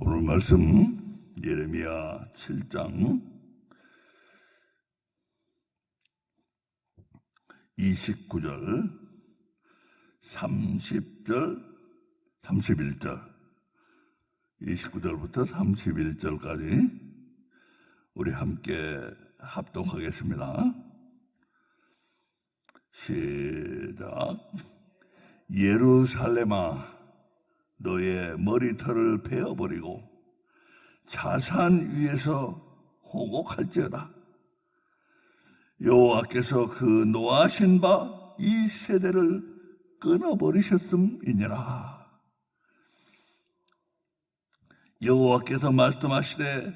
오늘 말씀 예레미야 7장 29절, 30절, 31절, 29절부터 31절까지 우리 함께 합독하겠습니다. 시작. 예루살렘아, 너의 머리털을 베어버리고 자산 위에서 호곡할지어다. 여호와께서 그 노하신 바 이 세대를 끊어버리셨음이니라. 여호와께서 말씀하시되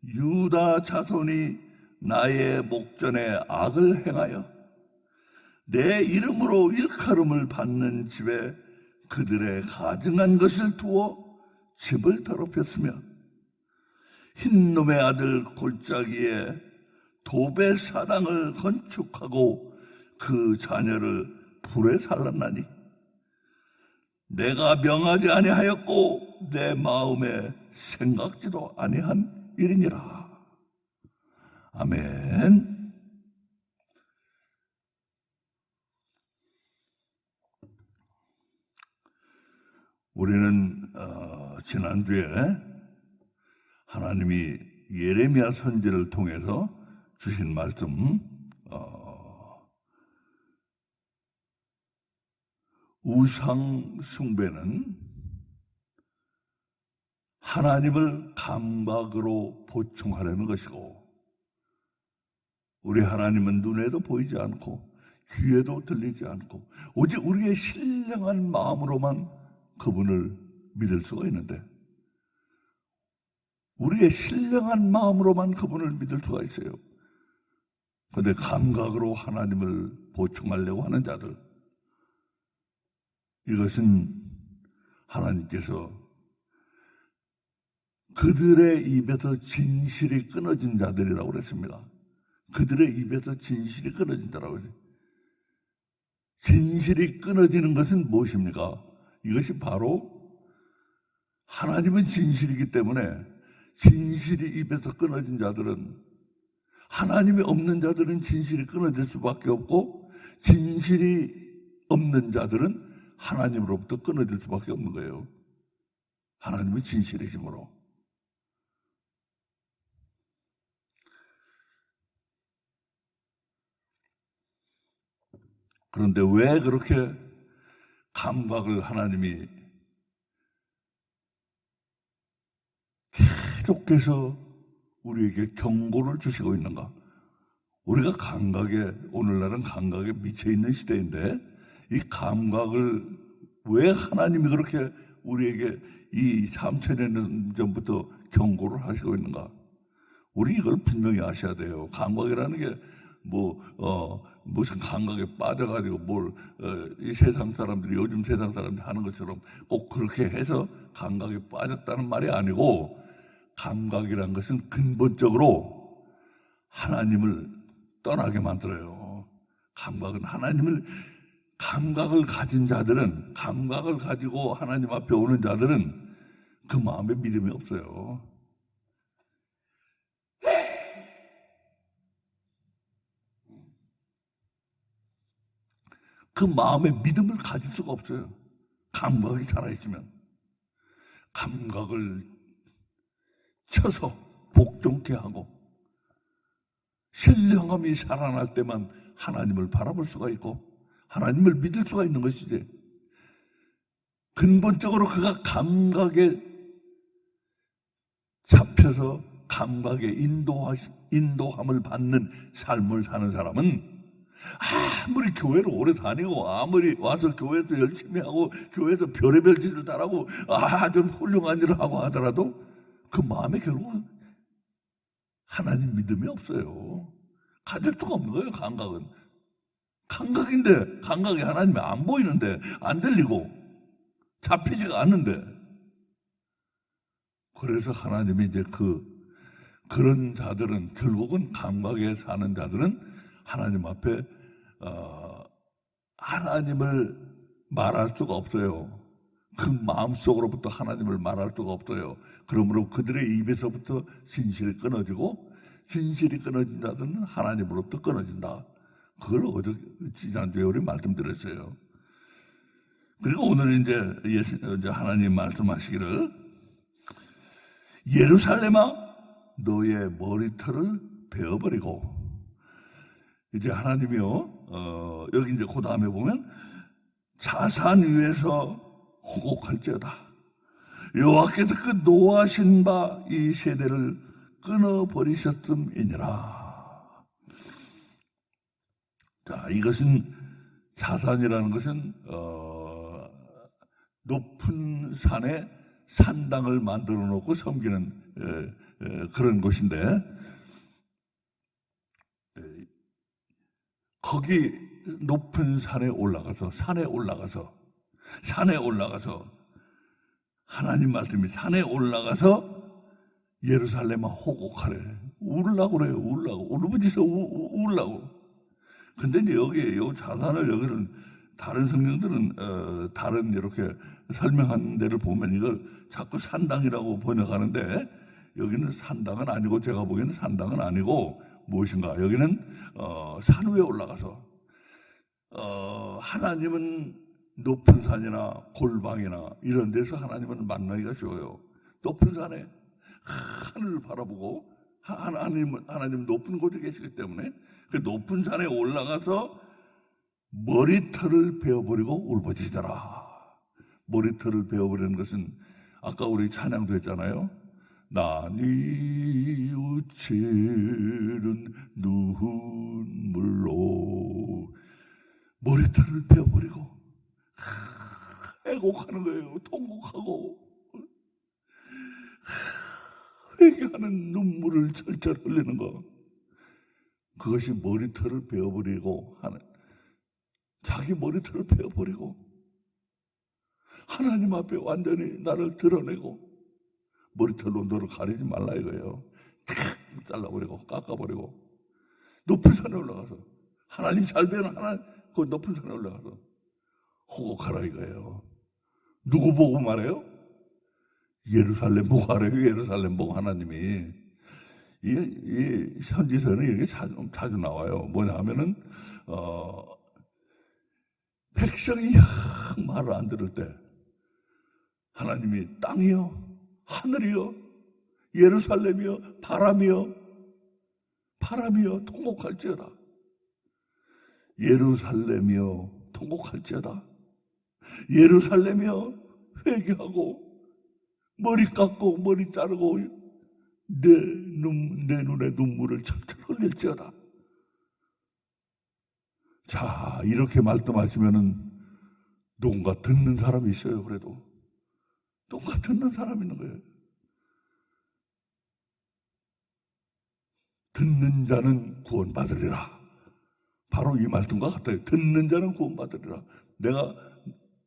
유다 자손이 나의 목전에 악을 행하여 내 이름으로 일컬음을 받는 집에 그들의 가증한 것을 두어 집을 더럽혔으며 흰놈의 아들 골짜기에 도배 사당을 건축하고 그 자녀를 불에 살랐나니 내가 명하지 아니하였고 내 마음에 생각지도 아니한 일이니라. 아멘. 우리는 지난주에 하나님이 예레미야 선지를 통해서 주신 말씀, 우상 숭배는 하나님을 감각으로 보충하려는 것이고, 우리 하나님은 눈에도 보이지 않고 귀에도 들리지 않고 오직 우리의 신령한 마음으로만 그분을 믿을 수가 있는데, 우리의 신령한 마음으로만 그분을 믿을 수가 있어요. 그런데 감각으로 하나님을 보충하려고 하는 자들, 이것은 하나님께서 그들의 입에서 진실이 끊어진 자들이라고 그랬습니다. 그들의 입에서 진실이 끊어진 자라고 했어요. 진실이 끊어지는 것은 무엇입니까? 이것이 바로 하나님은 진실이기 때문에 진실이 입에서 끊어진 자들은, 하나님이 없는 자들은 진실이 끊어질 수밖에 없고, 진실이 없는 자들은 하나님으로부터 끊어질 수밖에 없는 거예요. 하나님은 진실이심으로. 그런데 왜 그렇게 감각을 하나님이 계속해서 우리에게 경고를 주시고 있는가? 우리가 감각에, 오늘날은 감각에 미쳐있는 시대인데, 이 감각을 왜 하나님이 그렇게 우리에게 이 3000년 전부터 경고를 하시고 있는가? 우리 이걸 분명히 아셔야 돼요. 감각이라는 게 무슨 감각에 빠져가지고 이 세상 사람들이, 요즘 세상 사람들이 하는 것처럼 꼭 그렇게 해서 감각에 빠졌다는 말이 아니고, 감각이라는 것은 근본적으로 하나님을 떠나게 만들어요. 감각을 가진 자들은, 감각을 가지고 하나님 앞에 오는 자들은 그 마음에 믿음이 없어요. 그 마음에 믿음을 가질 수가 없어요. 감각이 살아있으면. 감각을 쳐서 복종케 하고 신령함이 살아날 때만 하나님을 바라볼 수가 있고 하나님을 믿을 수가 있는 것이지, 근본적으로 그가 감각에 잡혀서 감각에 인도함을 받는 삶을 사는 사람은 아무리 교회를 오래 다니고 아무리 와서 교회도 열심히 하고 교회에서 별의별 짓을 다 하고 아주 훌륭한 일을 하고 하더라도 그 마음에 결국은 하나님 믿음이 없어요. 가질 수가 없는 거예요. 감각은 감각인데, 감각이 하나님이 안 보이는데, 안 들리고 잡히지가 않는데, 그래서 하나님이 이제 그런 자들은, 결국은 감각에 사는 자들은 하나님 앞에 하나님을 말할 수가 없어요. 그 마음속으로부터 하나님을 말할 수가 없어요. 그러므로 그들의 입에서부터 진실이 끊어지고, 진실이 끊어진다든 하나님으로부터 끊어진다. 그걸 어제 지난주에 우리 말씀드렸어요. 그리고 오늘 이제 하나님 말씀하시기를, 예루살렘아 너의 머리털을 베어버리고, 이제 하나님이요, 여기 이제 그 다음에 보면 자산 위에서 호곡할지어다. 여호와께서 그 노하신 바 이 세대를 끊어버리셨음이니라. 자, 이것은 자산이라는 것은 높은 산에 산당을 만들어 놓고 섬기는 그런 곳인데, 거기 높은 산에 올라가서 하나님 말씀이 산에 올라가서 예루살렘아 호곡하래. 울라고 그래요. 울부짖어 울라고. 근데 이제 여기 자산을, 여기는 다른 성경들은 다른 이렇게 설명한 데를 보면 이걸 자꾸 산당이라고 번역하는데, 여기는 산당은 아니고, 제가 보기에는 산당은 아니고 무엇인가, 여기는 산 위에 올라가서, 하나님은 높은 산이나 골방이나 이런 데서 하나님은 만나기가 쉬워요. 높은 산에 하늘을 바라보고, 하나님은 높은 곳에 계시기 때문에 그 높은 산에 올라가서 머리털을 베어버리고 울부짖어라. 머리털을 베어버리는 것은 아까 우리 찬양도 했잖아요. 나니 우치는 눈물로 머리털을 베어버리고 애곡하는 거예요. 통곡하고 회개하는 눈물을 철철 흘리는 거. 그것이 머리털을 베어버리고 하는, 자기 머리털을 베어버리고 하나님 앞에 완전히 나를 드러내고, 머리털로 너를 가리지 말라 이거예요. 탁 잘라버리고 깎아버리고 높은 산에 올라가서, 하나님 잘 배우는 하나님 그 높은 산에 올라가서 호곡하라 이거예요. 누구 보고 말해요? 예루살렘 보고 하래요. 예루살렘 보고 하나님이. 이 선지서는 이렇게 자주 나와요. 뭐냐 하면은 백성이 말을 안 들을 때 하나님이 땅이요, 하늘이요, 예루살렘이요, 바람이요 통곡할지어다. 예루살렘이요 통곡할지어다. 예루살렘이요 회개하고 머리 깎고 머리 자르고 내 눈에 눈물을 철철 흘릴지어다. 자, 이렇게 말씀하시면은 누군가 듣는 사람이 있어요. 그래도 누군가 듣는 사람이 있는 거예요. 듣는 자는 구원받으리라. 바로 이 말씀과 같아요. 듣는 자는 구원받으리라. 내가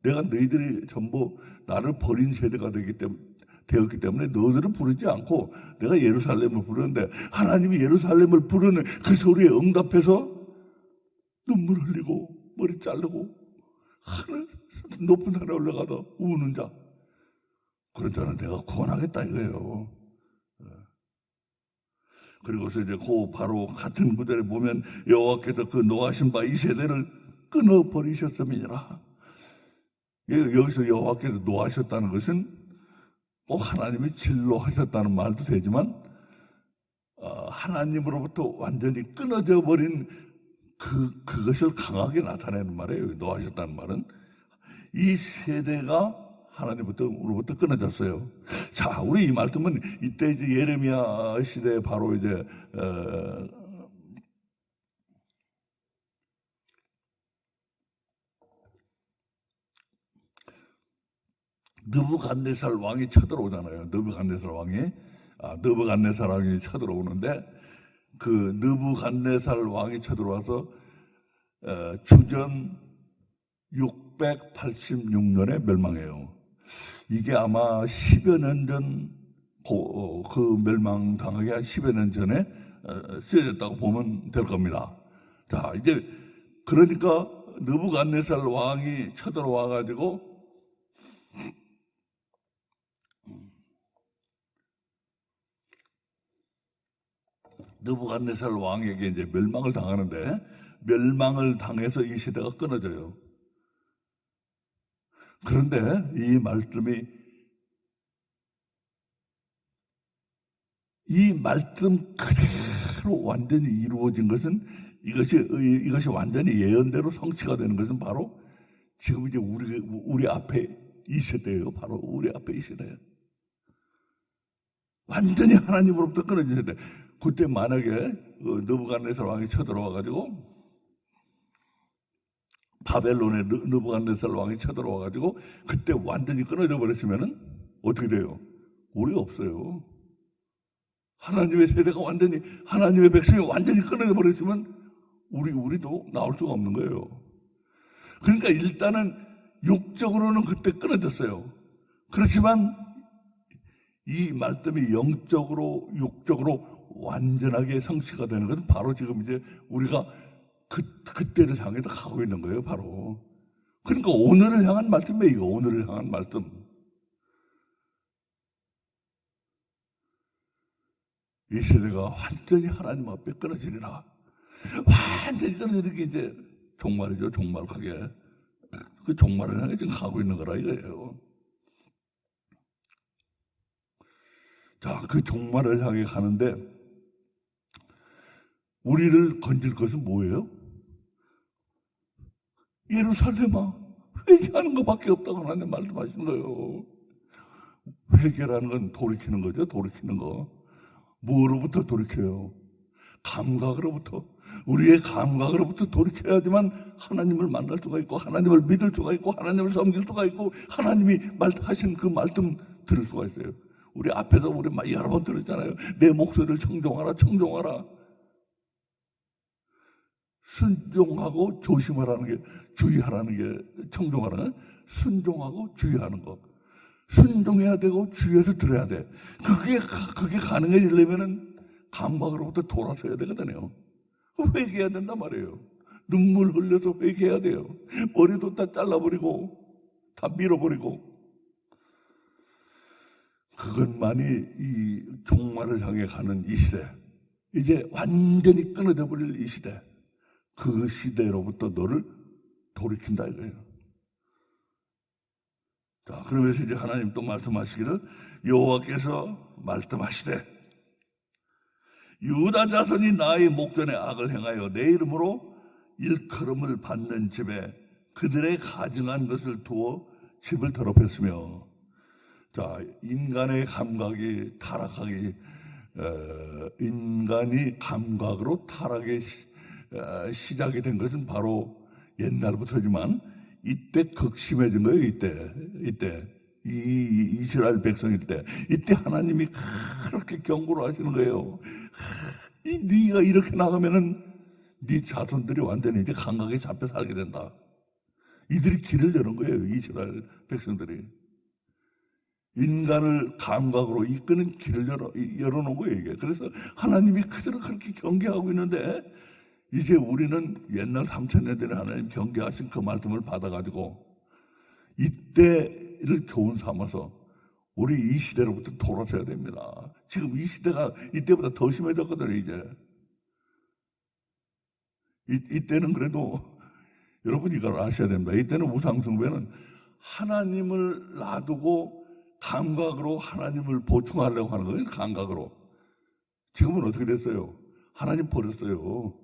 너희들이 전부 나를 버린 세대가 되었기 때문에 너희들은 부르지 않고 내가 예루살렘을 부르는데, 하나님이 예루살렘을 부르는 그 소리에 응답해서 눈물 흘리고 머리 자르고 하늘 높은 산에 올라가서 우는 자, 그런 자는 내가 구원하겠다 이거예요. 그리고서 이제 그 바로 같은 구절에 보면 여호와께서 그 노하신 바 이 세대를 끊어버리셨음이니라. 여기서 여호와께서 노하셨다는 것은 꼭 하나님이 진노하셨다는 말도 되지만, 하나님으로부터 완전히 끊어져 버린 그것을 강하게 나타내는 말이에요. 노하셨다는 말은 이 세대가 하나님으로부터 끊어졌어요. 자, 우리 이 말씀은 이때 이제 예레미야 시대에 바로 이제 느부갓네살 왕이 쳐들어오잖아요. 느부갓네살 왕이 쳐들어오는데, 그 느부갓네살 왕이 쳐들어와서 주전 686년에 멸망해요. 이게 아마 10여 년 전, 그 멸망당하기 한 10여 년 전에 쓰여졌다고 보면 될 겁니다. 자, 이제 그러니까 느부갓네살 왕이 쳐들어와가지고 느부갓네살 왕에게 이제 멸망을 당하는데, 멸망을 당해서 이 시대가 끊어져요. 그런데 이 말씀이, 이 말씀 그대로 완전히 이루어진 것은, 이것이 완전히 예언대로 성취가 되는 것은 바로 지금 이제 우리 앞에 이 세대예요. 바로 우리 앞에 이 세대예요. 완전히 하나님으로부터 끊어진 세대. 그때 만약에 느부갓네살 왕이 쳐들어와가지고, 바벨론의 느부갓네살 왕이 쳐들어와가지고 그때 완전히 끊어져 버렸으면은 어떻게 돼요? 우리가 없어요. 하나님의 세대가 완전히, 하나님의 백성이 완전히 끊어져 버렸으면 우리도 나올 수가 없는 거예요. 그러니까 일단은 육적으로는 그때 끊어졌어요. 그렇지만 이 말씀이 영적으로, 육적으로 완전하게 성취가 되는 것은 바로 지금 이제 우리가 그때를 향해서 가고 있는 거예요, 바로. 그러니까 오늘을 향한 말씀이에요, 이거. 오늘을 향한 말씀. 이 세대가 완전히 하나님 앞에 끊어지리라. 완전히 끊어지는 게 이제 종말이죠, 종말. 그게. 그 종말을 향해 지금 가고 있는 거라 이거예요. 자, 그 종말을 향해 가는데 우리를 건질 것은 뭐예요? 예루살렘아, 회개하는 것밖에 없다고 하나님 말씀하시는 거예요. 회개라는 건 돌이키는 거죠, 돌이키는 거. 뭐로부터 돌이켜요? 감각으로부터. 우리의 감각으로부터 돌이켜야지만 하나님을 만날 수가 있고, 하나님을 믿을 수가 있고, 하나님을 섬길 수가 있고, 하나님이 하신 그 말씀 들을 수가 있어요. 우리 앞에서 우리 여러 번 들었잖아요. 내 목소리를 청종하라, 청종하라. 순종하고 조심하라는 게, 주의하라는 게, 청종하라는 게 순종하고 주의하는 거. 순종해야 되고 주의해서 들어야 돼. 그게 가능해지려면은 감각으로부터 돌아서야 되거든요. 회개해야 된단 말이에요. 눈물 흘려서 회개해야 돼요. 머리도 다 잘라버리고 다 밀어버리고. 그것만이 이 종말을 향해 가는 이 시대, 이제 완전히 끊어져 버릴 이 시대, 그 시대로부터 너를 돌이킨다 이거예요. 자, 그러면서 이제 하나님 또 말씀하시기를, 여호와께서 말씀하시되 유다 자손이 나의 목전에 악을 행하여 내 이름으로 일컬음을 받는 집에 그들의 가증한 것을 두어 집을 더럽혔으며. 자, 인간의 감각이 타락하기, 인간이 감각으로 타락의 시작이 된 것은 바로 옛날부터지만 이때 극심해진 거예요. 이때 이 이스라엘 백성일 때, 이때 하나님이 그렇게 경고를 하시는 거예요. 네가 이렇게 나가면은 네 자손들이 완전히 이제 감각에 잡혀 살게 된다. 이들이 길을 여는 거예요, 이스라엘 백성들이. 인간을 감각으로 이끄는 길을 열어놓은 거예요, 이게. 그래서 하나님이 그대로 그렇게 경계하고 있는데, 이제 우리는 옛날 3000년 전에 하나님 경계하신 그 말씀을 받아가지고 이때를 교훈 삼아서 우리 이 시대로부터 돌아서야 됩니다. 지금 이 시대가 이때보다 더 심해졌거든요, 이제. 이때는 그래도 여러분 이걸 아셔야 됩니다. 이때는 우상숭배는 하나님을 놔두고 감각으로 하나님을 보충하려고 하는 거예요, 감각으로. 지금은 어떻게 됐어요? 하나님 버렸어요.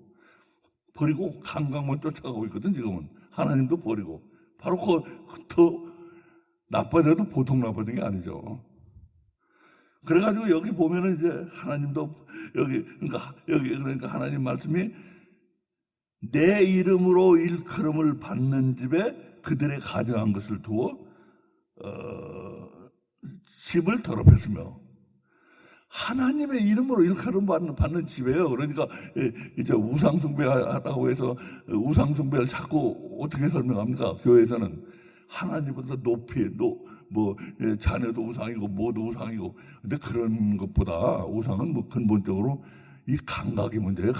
버리고 감각만 쫓아가고 있거든, 지금은. 하나님도 버리고. 바로 더 나빠져도 보통 나빠진 게 아니죠. 그래가지고 여기 보면은 이제 하나님도 그러니까 하나님 말씀이 내 이름으로 일컬음을 받는 집에 그들의 가져간 것을 두어 집을 더럽혔으며. 하나님의 이름으로 일컬음 받는 집이에요. 그러니까 이제 우상숭배하다고 해서 우상숭배를 자꾸 어떻게 설명합니까? 교회에서는 하나님보다 높이 자녀도 우상이고 뭐도 우상이고. 근데 그런 것보다 우상은 뭐 근본적으로 이 감각이 문제예요.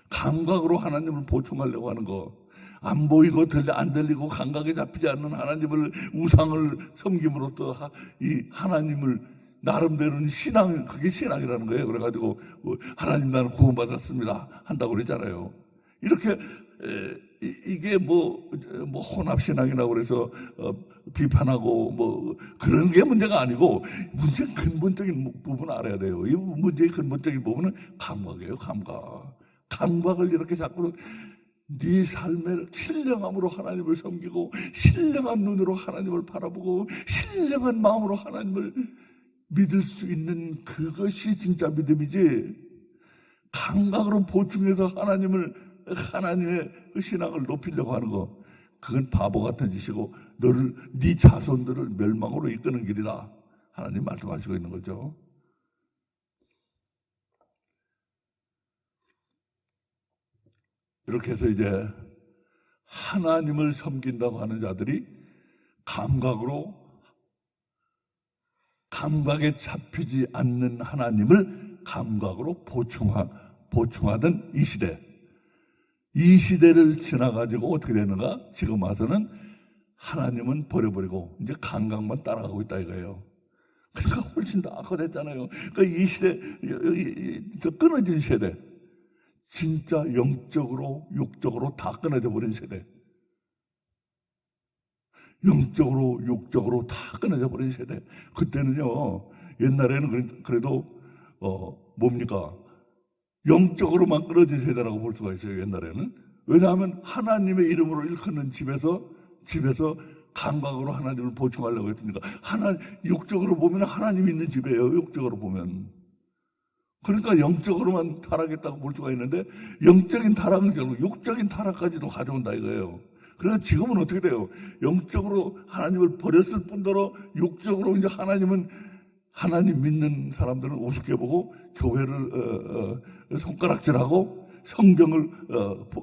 감각으로 하나님을 보충하려고 하는 거. 안 보이고 안 들리고 감각에 잡히지 않는 하나님을, 우상을 섬김으로써 이 하나님을 나름대로는 신앙, 그게 신앙이라는 거예요. 그래가지고 하나님 나는 구원받았습니다 한다고 그러잖아요. 이렇게 이게 뭐 혼합신앙이라고 그래서 비판하고 뭐 그런 게 문제가 아니고, 문제의 근본적인 부분을 알아야 돼요. 이 문제의 근본적인 부분은 감각이에요. 감각을 이렇게 자꾸 네 삶의 신령함으로 하나님을 섬기고, 신령한 눈으로 하나님을 바라보고, 신령한 마음으로 하나님을 믿을 수 있는 그것이 진짜 믿음이지, 감각으로 보충해서 하나님의 신앙을 높이려고 하는 거, 그건 바보 같은 짓이고 네 자손들을 멸망으로 이끄는 길이다, 하나님 말씀하시고 있는 거죠. 이렇게 해서 이제 하나님을 섬긴다고 하는 자들이 감각에 잡히지 않는 하나님을 감각으로 보충하던 이 시대를 지나가지고 어떻게 되는가? 지금 와서는 하나님은 버려버리고 이제 감각만 따라가고 있다 이거예요. 그러니까 훨씬 더 악화됐잖아요. 그러니까 이 시대, 더 끊어진 세대, 진짜 영적으로 육적으로 다 끊어져 버린 세대, 영적으로 육적으로 다 끊어져 버린 세대. 그때는요, 옛날에는 그래도 뭡니까? 영적으로만 끊어진 세대라고 볼 수가 있어요, 옛날에는. 왜냐하면 하나님의 이름으로 일컫는 집에서 감각으로 하나님을 보충하려고 했으니까. 육적으로 보면 하나님이 있는 집이에요, 육적으로 보면. 그러니까 영적으로만 타락했다고 볼 수가 있는데, 영적인 타락은 결국 육적인 타락까지도 가져온다 이거예요. 그래서 지금은 어떻게 돼요? 영적으로 하나님을 버렸을 뿐더러 육적으로 이제 하나님 믿는 사람들은 우습게 보고, 교회를 손가락질하고, 성경을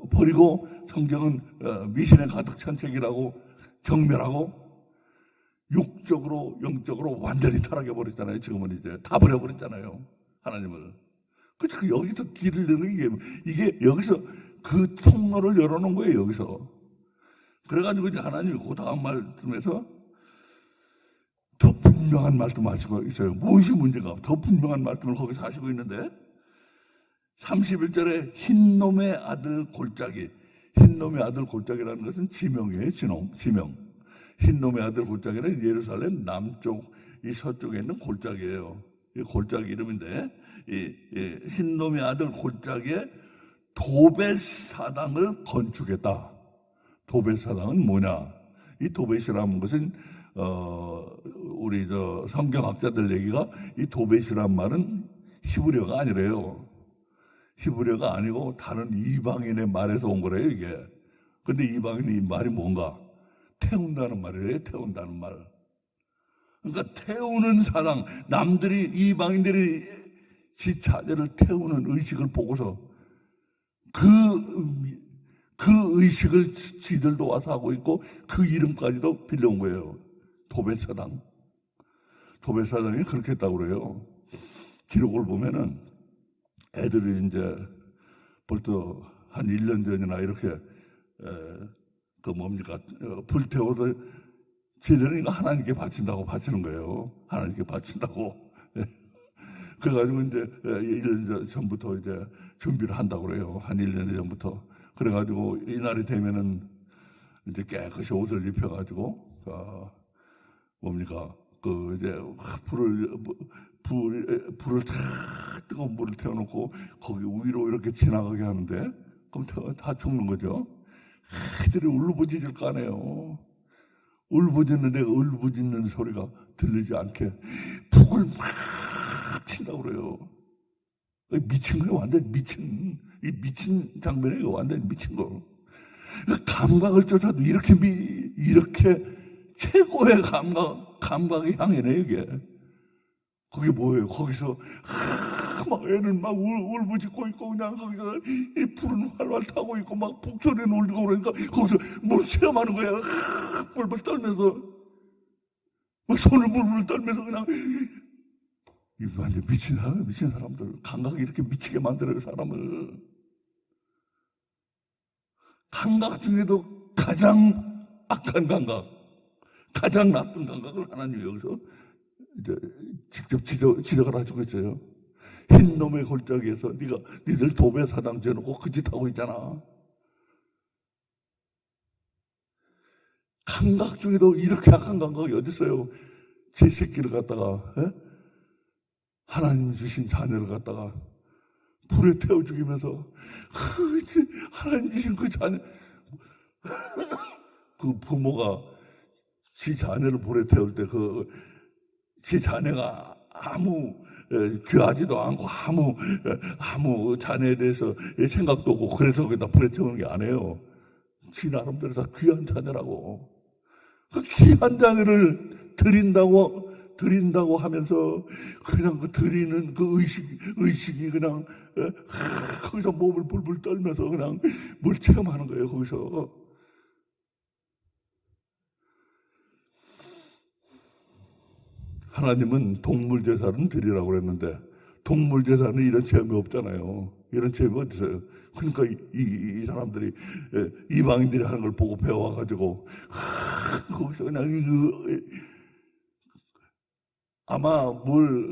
버리고, 성경은 미신에 가득 찬 책이라고 경멸하고, 육적으로 영적으로 완전히 타락해버렸잖아요. 지금은 이제 다 버려버렸잖아요, 하나님을. 그래서 여기서 길을 여는 이게 여기서 그 통로를 열어놓은 거예요, 여기서. 그래가지고 이제 하나님이 그 다음 말씀에서 더 분명한 말씀 하시고 있어요. 무엇이 문제가? 더 분명한 말씀을 거기서 하시고 있는데, 31절에 흰놈의 아들 골짜기. 흰놈의 아들 골짜기라는 것은 지명이에요. 지명. 흰놈의 아들 골짜기는 예루살렘 남쪽, 이 서쪽에 있는 골짜기예요. 이 골짜기 이름인데, 이 흰놈의 아들 골짜기에 도벳사당을 건축했다. 도벳사당은 뭐냐? 이 도벳이라는 것은 우리 성경학자들 얘기가, 이 도벳이란 말은 히브리어가 아니래요. 히브리어가 아니고 다른 이방인의 말에서 온 거래요, 이게. 근데 이방인의 이 말이 뭔가? 태운다는 말이래요, 태운다는 말. 그러니까 태우는 사랑, 이방인들이 지 자녀를 태우는 의식을 보고서 그 의식을 지들도 와서 하고 있고, 그 이름까지도 빌려온 거예요. 도벳사당. 도벳사당이 그렇게 했다고 그래요. 기록을 보면은 애들이 이제 벌써 한 1년 전이나 이렇게 불태워서 지들은 하나님께 바친다고 바치는 거예요. 하나님께 바친다고. 그래가지고 이제 1년 전부터 이제 준비를 한다고 그래요. 한 1년 전부터. 그래가지고 이날이 되면은 이제 깨끗이 옷을 입혀가지고, 이제 불을 뜨거운 물을 태워놓고 거기 위로 이렇게 지나가게 하는데, 그럼 다 죽는 거죠. 애들이 울부짖을 거 아니에요. 울부짖는데 울부짖는 소리가 들리지 않게 북을 막 친다고 그래요. 미친 거예요, 완전 미친. 이 미친 장면이에요, 완전 미친 거. 감각을 쫓아도 이렇게 최고의 감각의 향이네, 이게. 그게 뭐예요? 거기서 막 애는 막 울부짖고 있고, 그냥 거기서 이 불은 활활 타고 있고, 막 북소리는 울리고 그러니까 거기서 뭘 체험하는 거야. 뿔뿔 떨면서 막 손을 물물 떨면서 그냥. 이 완전 미친 사람들. 감각이 이렇게 미치게 만들어요, 사람을. 감각 중에도 가장 악한 감각, 가장 나쁜 감각을 하나님이 여기서 이제 직접 지적을 하시고 있어요. 흰 놈의 골짜기에서 니들 도배 사당 지어놓고 그 짓 하고 있잖아. 감각 중에도 이렇게 약한 감각이 어디 있어요? 제 새끼를 갖다가 하나님 주신 자녀를 갖다가 불에 태워 죽이면서 하나님 주신 그 자녀 그 부모가 지 자녀를 불에 태울 때 지 자녀가 아무 귀하지도 않고 아무 자녀에 대해서 생각도 없고 그래서 거기다 불에 태우는 게 아니에요. 지 나름대로 다 귀한 자녀라고. 그 귀한 자녀를 드린다고 하면서 그냥 그 드리는 그 의식이 그냥 거기서 몸을 불불 떨면서 그냥 뭘 체험하는 거예요. 거기서 하나님은 동물 제사는 드리라고 그랬는데 동물 제사는 이런 체험이 없잖아요. 이런 체험이 어디 있어요? 그러니까 이 사람들이 이방인들이 하는 걸 보고 배워가지고 거기서 그냥 아마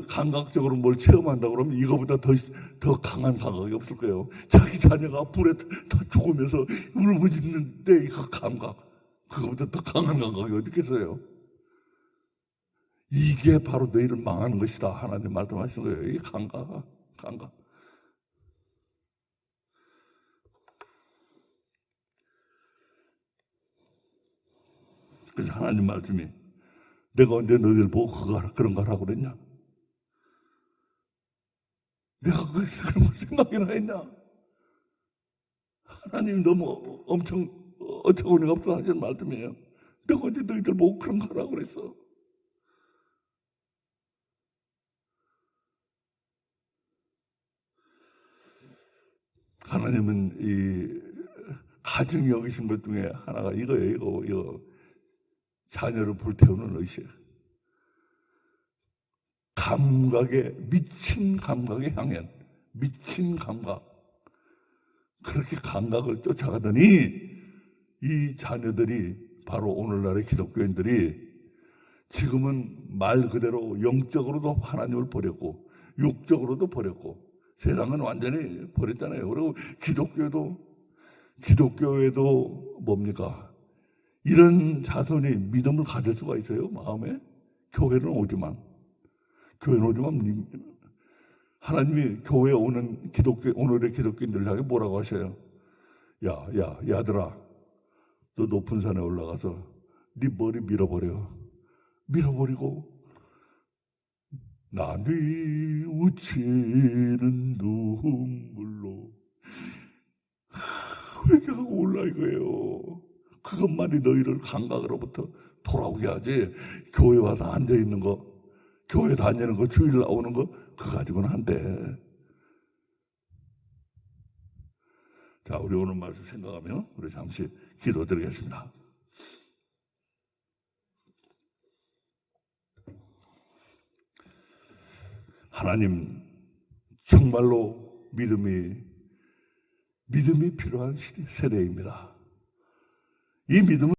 감각적으로 뭘 체험한다고 그러면 이거보다 더 강한 감각이 없을 거예요. 자기 자녀가 불에 다 죽으면서 울부짖는데 그 감각, 그거보다 더 강한 감각이 어디 있겠어요? 이게 바로 너희를 망하는 것이다. 하나님 말씀하신 거예요. 이 감각. 그래서 하나님 말씀이 내가 언제 너희들 보고 그런 거 하라고 그랬냐? 내가 그런 걸 생각이나 했냐? 하나님 너무 엄청 어처구니가 없어 하시는 말씀이에요. 내가 언제 너희들 보고 그런 거 하라고 그랬어? 하나님은 이 가증 여기신 것 중에 하나가 이거예요. 이거 자녀를 불태우는 의식. 미친 감각의 향연, 미친 감각. 그렇게 감각을 쫓아가더니 이 자녀들이 바로 오늘날의 기독교인들이 지금은 말 그대로 영적으로도 하나님을 버렸고 육적으로도 버렸고 세상은 완전히 버렸잖아요. 그리고 기독교에도 뭡니까? 이런 자손이 믿음을 가질 수가 있어요, 마음에? 교회는 오지만 하나님이 교회에 오는 오늘의 기독교인들 향해 뭐라고 하셔요? 야들아, 너 높은 산에 올라가서 네 머리 밀어버리고 나 뉘우치는 눈물로 회개하고 올라 이거예요. 그것만이 너희를 감각으로부터 돌아오게 하지. 교회 와서 앉아있는 거, 교회 다니는 거, 주일 나오는 거 그거 가지고는 안 돼. 자, 우리 오늘 말씀 생각하면 우리 잠시 기도드리겠습니다. 하나님, 정말로 믿음이 필요한 세대입니다. 이 믿음은